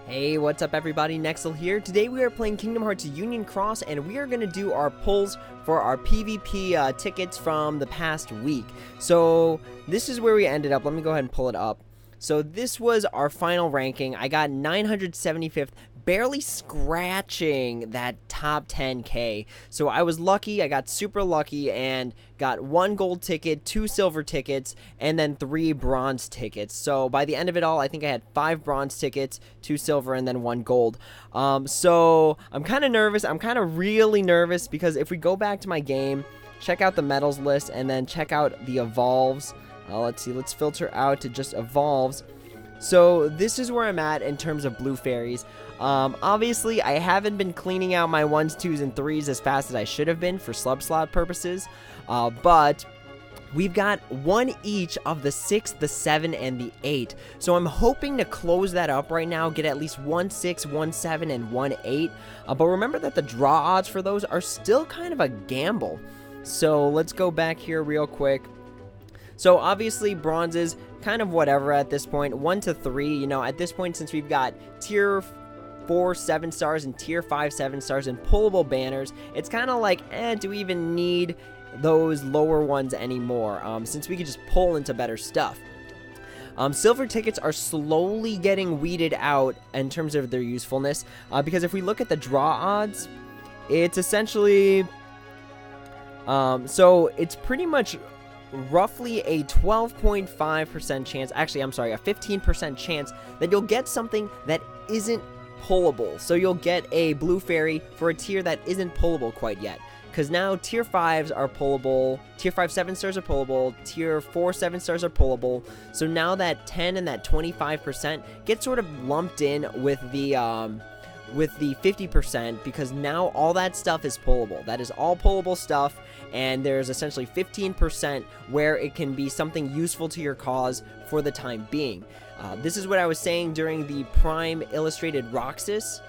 Hey, what's up everybody, Nexel here. Today we are playing Kingdom Hearts Union Cross, and we are going to do our pulls for our PvP tickets from the past week. So this is where we ended up. Let me go ahead and pull it up. So this was our final ranking. I got 975th, barely scratching that top 10k. So I was lucky. I got super lucky and got 1 gold ticket, 2 silver tickets, and then 3 bronze tickets. So by the end of it all, I think I had 5 bronze tickets, 2 silver, and then 1 gold. So I'm kind of nervous. I'm kind of really nervous because if we go back to my game, check out the medals list, and then check out the evolves. Let's see, let's filter out to just evolves. So this is where I'm at in terms of blue fairies. Obviously, I haven't been cleaning out my 1s, 2s, and 3s as fast as I should have been for slub slot purposes. But we've got 1 each of the 6, the 7, and the 8. So I'm hoping to close that up right now, get at least 1 6, 1 7, and 1 8. But remember that the draw odds for those are still kind of a gamble. So let's go back here real quick. So obviously bronzes, kind of whatever at this point. 1 to 3, you know, at this point, since we've got tier 4 7 stars and tier 5 7 stars and pullable banners, it's kind of like, do we even need those lower ones anymore, since we could just pull into better stuff. Silver tickets are slowly getting weeded out in terms of their usefulness, because if we look at the draw odds, it's essentially, so it's pretty much roughly a 12.5% chance, actually I'm sorry, a 15% chance that you'll get something that isn't pullable. So you'll get a blue fairy for a tier that isn't pullable quite yet, because now tier 5s are pullable, tier 5 7 stars are pullable, tier 4 7 stars are pullable. So now that 10 and that 25% get sort of lumped in with the 50%, because now all that stuff is pullable. That is all pullable stuff, and there's essentially 15% where it can be something useful to your cause for the time being. This is what I was saying during the Prime Illustrated Roxas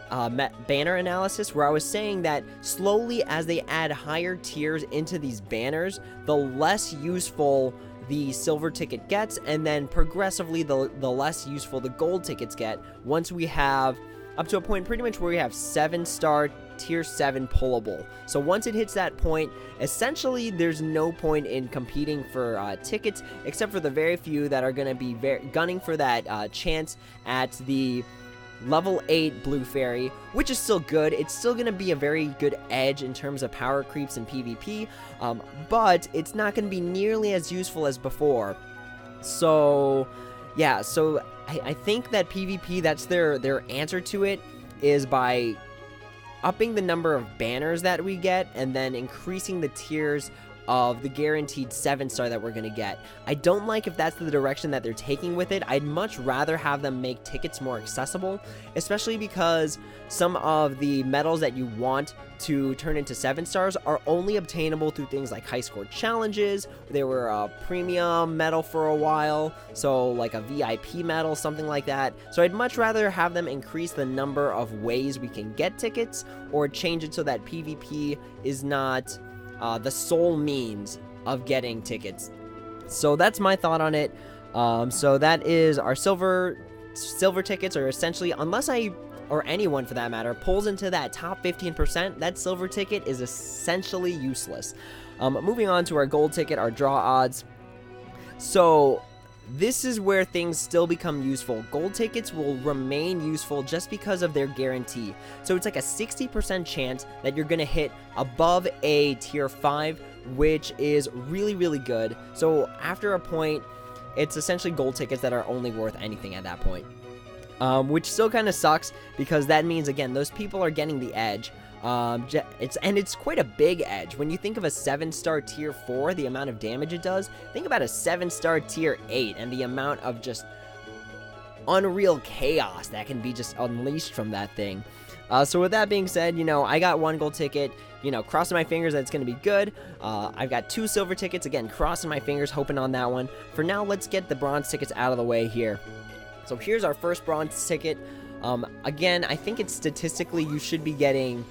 banner analysis, where I was saying that slowly as they add higher tiers into these banners, the less useful the silver ticket gets, and then progressively the less useful the gold tickets get once we have up to a point pretty much where we have 7-star tier 7 pullable. So once it hits that point, essentially there's no point in competing for tickets, except for the very few that are going to be gunning for that chance at the level 8 blue fairy, which is still good. It's still going to be a very good edge in terms of power creeps and PvP, but it's not going to be nearly as useful as before. So yeah, so I think that PvP, that's their answer to it, is by upping the number of banners that we get and then increasing the tiers of the guaranteed 7-star that we're going to get. I don't like if that's the direction that they're taking with it. I'd much rather have them make tickets more accessible, especially because some of the medals that you want to turn into 7-stars are only obtainable through things like high score challenges. They were a premium medal for a while, so like a VIP medal, something like that. So I'd much rather have them increase the number of ways we can get tickets, or change it so that PvP is not the sole means of getting tickets. So that's my thought on it. So that is our silver tickets are essentially, unless I, or anyone for that matter, pulls into that top 15%, that silver ticket is essentially useless. Moving on to our gold ticket, our draw odds. So this is where things still become useful. Gold tickets will remain useful just because of their guarantee. So it's like a 60% chance that you're going to hit above a tier 5, which is really, really good. So after a point, it's essentially gold tickets that are only worth anything at that point. Which still kind of sucks, because that means, again, those people are getting the edge. It's quite a big edge. When you think of a 7-star tier 4, the amount of damage it does, think about a 7-star tier 8 and the amount of just unreal chaos that can be just unleashed from that thing. So with that being said, you know, I got 1 gold ticket, you know, crossing my fingers that it's going to be good. I've got 2 silver tickets, again, crossing my fingers, hoping on that one. For now, let's get the bronze tickets out of the way here. So here's our first bronze ticket. Again, I think it's statistically you should be getting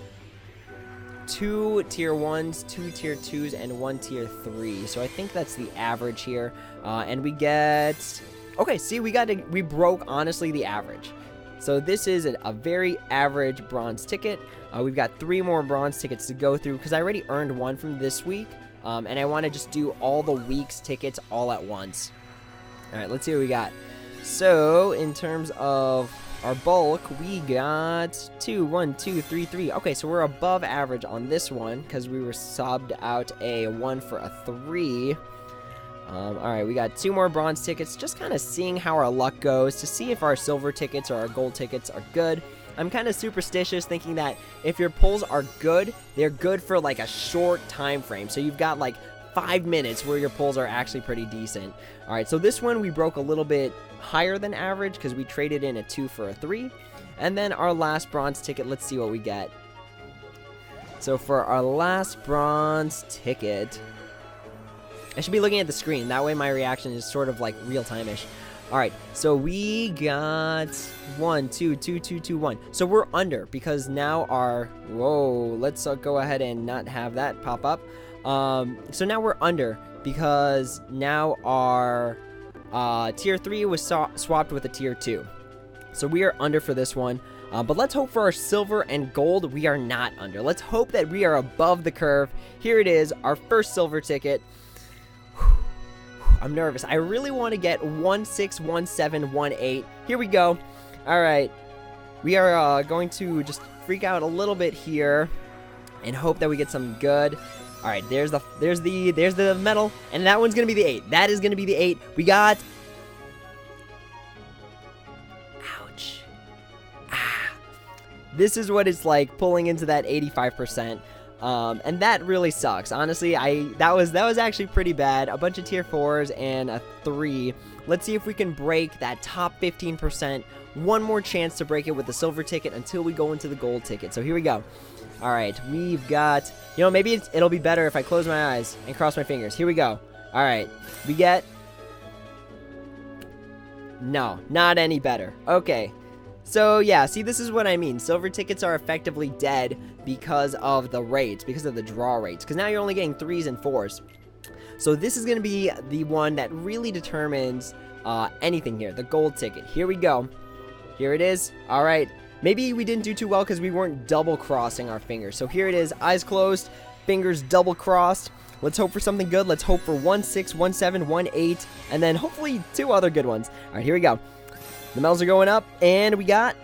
2 tier 1s, 2 tier 2s, and 1 tier 3. So I think that's the average here. And we get... Okay, see, we broke, honestly, the average. So this is a very average bronze ticket. We've got 3 more bronze tickets to go through because I already earned one from this week. And I want to just do all the week's tickets all at once. Alright, let's see what we got. So, in terms of our bulk, we got 2, 1, 2, 3, 3. Okay, so we're above average on this one because we were subbed out a 1 for a 3. Alright, we got 2 more bronze tickets, just kind of seeing how our luck goes to see if our silver tickets or our gold tickets are good. I'm kind of superstitious thinking that if your pulls are good, they're good for like a short time frame. So you've got like 5 minutes where your pulls are actually pretty decent. Alright, so this one we broke a little bit higher than average because we traded in a 2 for a 3. And then our last bronze ticket, let's see what we get. So for our last bronze ticket, I should be looking at the screen. That way my reaction is sort of like real-time-ish. Alright, so we got 1, 2, 2, 2, 2, 1. So we're under because now our... Whoa, let's go ahead and not have that pop up. So now we're under because now our tier 3 was swapped with a tier 2. So we are under for this one. But let's hope for our silver and gold, we are not under. Let's hope that we are above the curve. Here it is, our first silver ticket. I'm nervous. I really want to get 161718. Here we go. All right. We are going to just freak out a little bit here and hope that we get some good. All right, there's the metal, and that one's going to be the 8. That is going to be the 8. We got... Ouch. Ah. This is what it's like pulling into that 85%. And that really sucks. Honestly, that was actually pretty bad. A bunch of tier 4s and a 3. Let's see if we can break that top 15%. One more chance to break it with the silver ticket until we go into the gold ticket. So here we go. All right, we've got, maybe it'll be better if I close my eyes and cross my fingers. Here we go. All right, we get, no, not any better. Okay. So, yeah, see, this is what I mean. Silver tickets are effectively dead because of the rates, because of the draw rates. Because now you're only getting 3s and 4s. So this is going to be the one that really determines anything here. The gold ticket. Here we go. Here it is. All right. Maybe we didn't do too well because we weren't double-crossing our fingers. So here it is. Eyes closed. Fingers double-crossed. Let's hope for something good. Let's hope for 161718. And then hopefully 2 other good ones. All right, here we go. The medals are going up, and we got...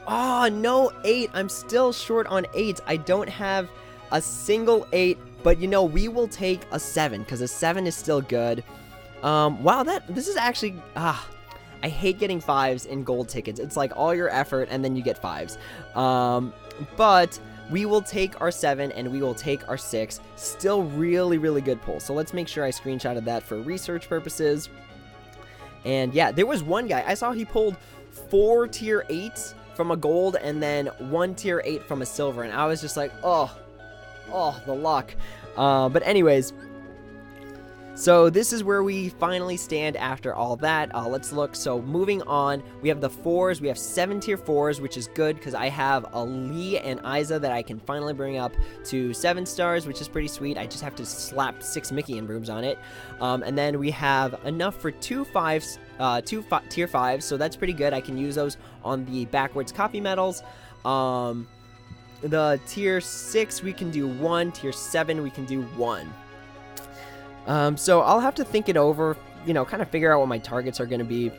Oh, no 8. I'm still short on 8s. I don't have a single 8, but, we will take a 7, because a 7 is still good. Wow, this is actually... I hate getting 5s in gold tickets. It's like all your effort, and then you get 5s. But... we will take our 7 and we will take our 6. Still really, really good pull. So let's make sure I screenshotted that for research purposes. And yeah, there was one guy. I saw he pulled 4 tier 8s from a gold and then 1 tier 8 from a silver. And I was just like, oh, the luck. But anyways, so this is where we finally stand after all that. Let's look. So moving on, we have the 4s. We have 7 tier 4s, which is good because I have a Lee and Isa that I can finally bring up to 7 stars, which is pretty sweet. I just have to slap 6 Mickey and brooms on it. And then we have enough for 2 5s, tier 5s, so that's pretty good. I can use those on the backwards copy medals. The tier 6, we can do 1. Tier 7, we can do 1. So I'll have to think it over, kind of figure out what my targets are going to be.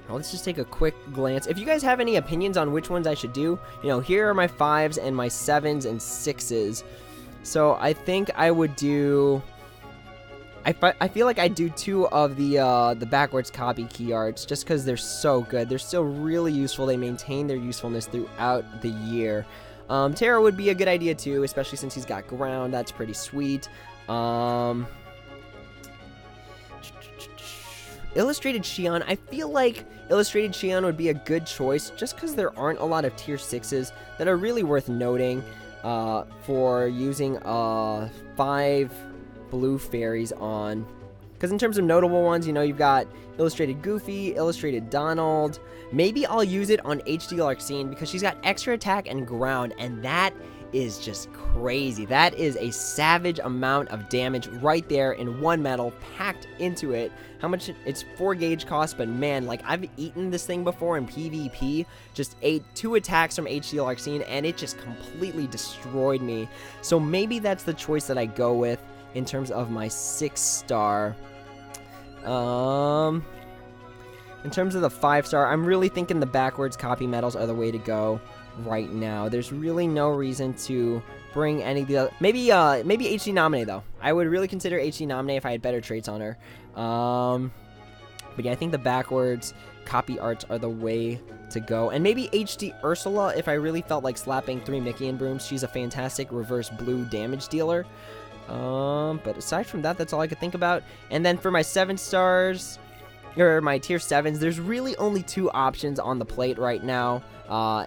Let's just take a quick glance. If you guys have any opinions on which ones I should do, here are my 5s and my 7s and 6s. So I think I would do... I feel like I do 2 of the backwards copy key arts just because they're so good. They're still really useful. They maintain their usefulness throughout the year. Terra would be a good idea too, especially since he's got ground. That's pretty sweet. Illustrated Xion. I feel like Illustrated Xion would be a good choice just because there aren't a lot of tier 6s that are really worth noting for using 5 blue fairies on. Because in terms of notable ones, you've got Illustrated Goofy, Illustrated Donald. Maybe I'll use it on HD Larxene because she's got extra attack and ground, and that is just crazy. That is a savage amount of damage right there in one metal packed into it. How much? It's 4 gauge cost, but man, like, I've eaten this thing before in PvP. Just ate 2 attacks from HD Larxene, and it just completely destroyed me. So maybe that's the choice that I go with in terms of my 6-star. In terms of the 5-star, I'm really thinking the backwards copy metals are the way to go right now. There's really no reason to bring any of the other... Maybe HD Nominee, though. I would really consider HD Nominee if I had better traits on her. But yeah, I think the backwards copy arts are the way to go. And maybe HD Ursula if I really felt like slapping 3 Mickey and Brooms. She's a fantastic reverse blue damage dealer. But aside from that, that's all I could think about. And then for my 7 stars, or my tier 7s, there's really only 2 options on the plate right now,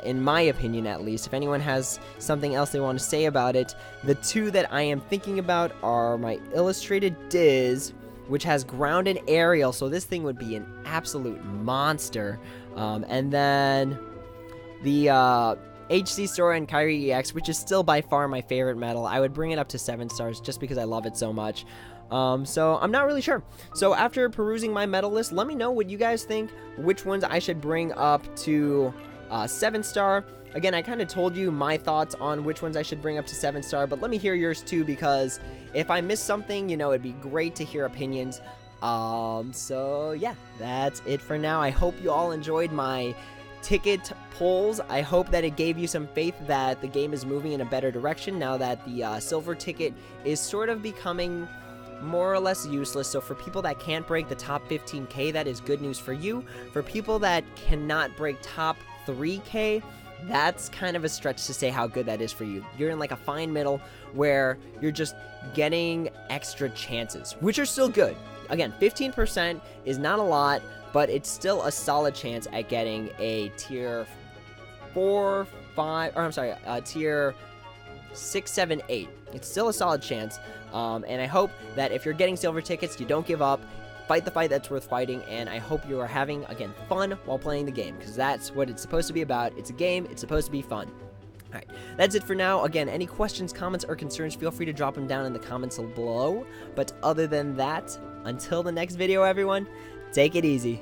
in my opinion at least. If anyone has something else they want to say about it, the 2 that I am thinking about are my Illustrated Diz, which has ground and aerial, so this thing would be an absolute monster. And then the HC Sora and Kyrie EX, which is still by far my favorite metal. I would bring it up to 7 stars just because I love it so much. So I'm not really sure. So after perusing my metal list, let me know what you guys think, which ones I should bring up to 7-star. Again, I kind of told you my thoughts on which ones I should bring up to 7-star, but let me hear yours too, because if I miss something, you know, it'd be great to hear opinions. So yeah, that's it for now. I hope you all enjoyed my ticket polls. I hope that it gave you some faith that the game is moving in a better direction now that the silver ticket is sort of becoming more or less useless. So for people that can't break the top 15k, that is good news for you. For people that cannot break top 3k, that's kind of a stretch to say how good that is for you. You're in like a fine middle where you're just getting extra chances, which are still good. Again, 15% is not a lot, but it's still a solid chance at getting a tier 4, 5, or I'm sorry, tier 6, 7, 8. It's still a solid chance, and I hope that if you're getting silver tickets, you don't give up. Fight the fight that's worth fighting, and I hope you are having, again, fun while playing the game, because that's what it's supposed to be about. It's a game. It's supposed to be fun. Alright, that's it for now. Again, any questions, comments, or concerns, feel free to drop them down in the comments below. But other than that, until the next video, everyone, take it easy.